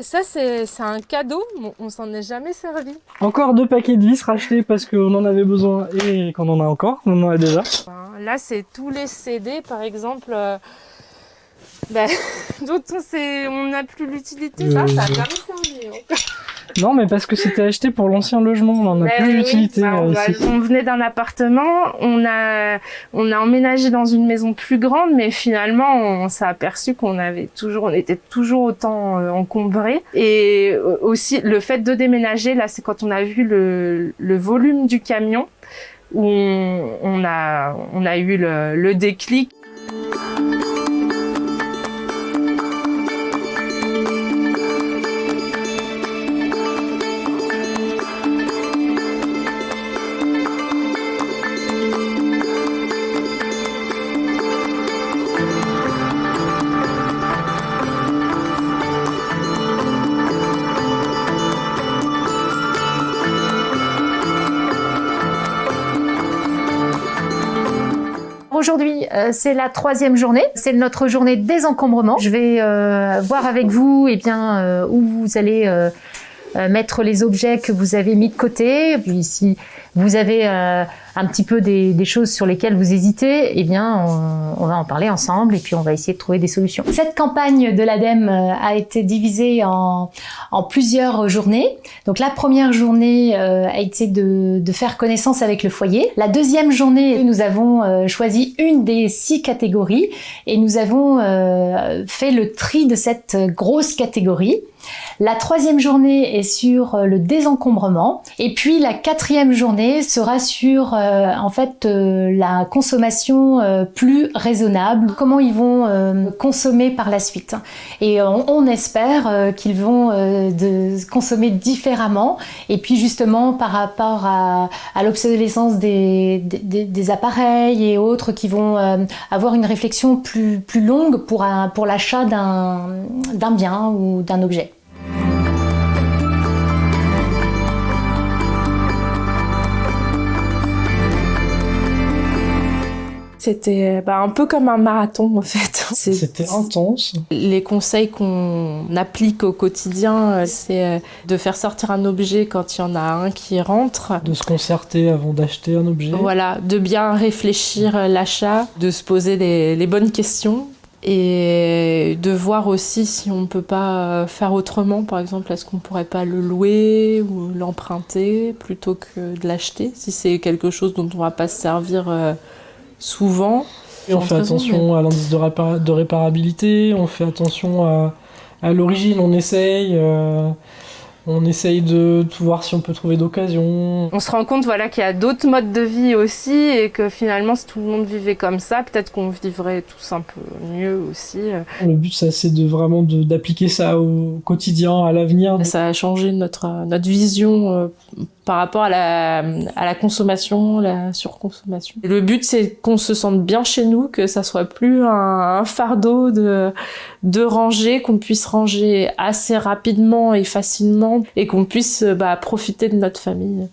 Ça, c'est un cadeau, on s'en est jamais servi. Encore 2 paquets de vis rachetés parce qu'on en avait besoin et qu'on en a encore, on en a déjà. Là, c'est tous les CD, par exemple, dont on n'a plus l'utilité. Ça a jamais servi. Non, mais parce que c'était acheté pour l'ancien logement, on n'en a plus l'utilité ici. On venait d'un appartement, on a emménagé dans une maison plus grande, mais finalement, on s'est aperçu on était toujours autant encombrés. Et aussi, le fait de déménager, là, c'est quand on a vu le volume du camion, où on a eu le déclic. Aujourd'hui, c'est la 3e journée, c'est notre journée désencombrement. Je vais voir avec vous où vous allez mettre les objets que vous avez mis de côté. Puis si vous avez un petit peu des choses sur lesquelles vous hésitez, on va en parler ensemble et puis on va essayer de trouver des solutions. Cette campagne de l'ADEME a été divisée en plusieurs journées. Donc la première journée a été de faire connaissance avec le foyer. La deuxième journée, nous avons choisi une des 6 catégories et nous avons fait le tri de cette grosse catégorie. La 3e journée est sur le désencombrement et puis la 4e journée sera sur la consommation plus raisonnable, comment ils vont consommer par la suite. Et on espère qu'ils vont consommer différemment et puis justement par rapport à l'obsolescence des appareils et autres qui vont avoir une réflexion plus longue pour l'achat d'un bien ou d'un objet. C'était un peu comme un marathon en fait. C'était intense. Les conseils qu'on applique au quotidien, c'est de faire sortir un objet quand il y en a un qui rentre. De se concerter avant d'acheter un objet. Voilà, de bien réfléchir l'achat, de se poser les bonnes questions et de voir aussi si on ne peut pas faire autrement. Par exemple, est-ce qu'on ne pourrait pas le louer ou l'emprunter plutôt que de l'acheter si c'est quelque chose dont on ne va pas se servir souvent. Et on fait attention à l'indice de réparabilité, on fait attention à l'origine, on essaye de tout voir si on peut trouver d'occasion. On se rend compte qu'il y a d'autres modes de vie aussi et que finalement si tout le monde vivait comme ça, peut-être qu'on vivrait tous un peu mieux aussi. Le but c'est d'appliquer ça au quotidien, à l'avenir. Ça a changé notre vision par rapport à la consommation, la surconsommation. Et le but, c'est qu'on se sente bien chez nous, que ça soit plus un fardeau de ranger, qu'on puisse ranger assez rapidement et facilement et qu'on puisse profiter de notre famille.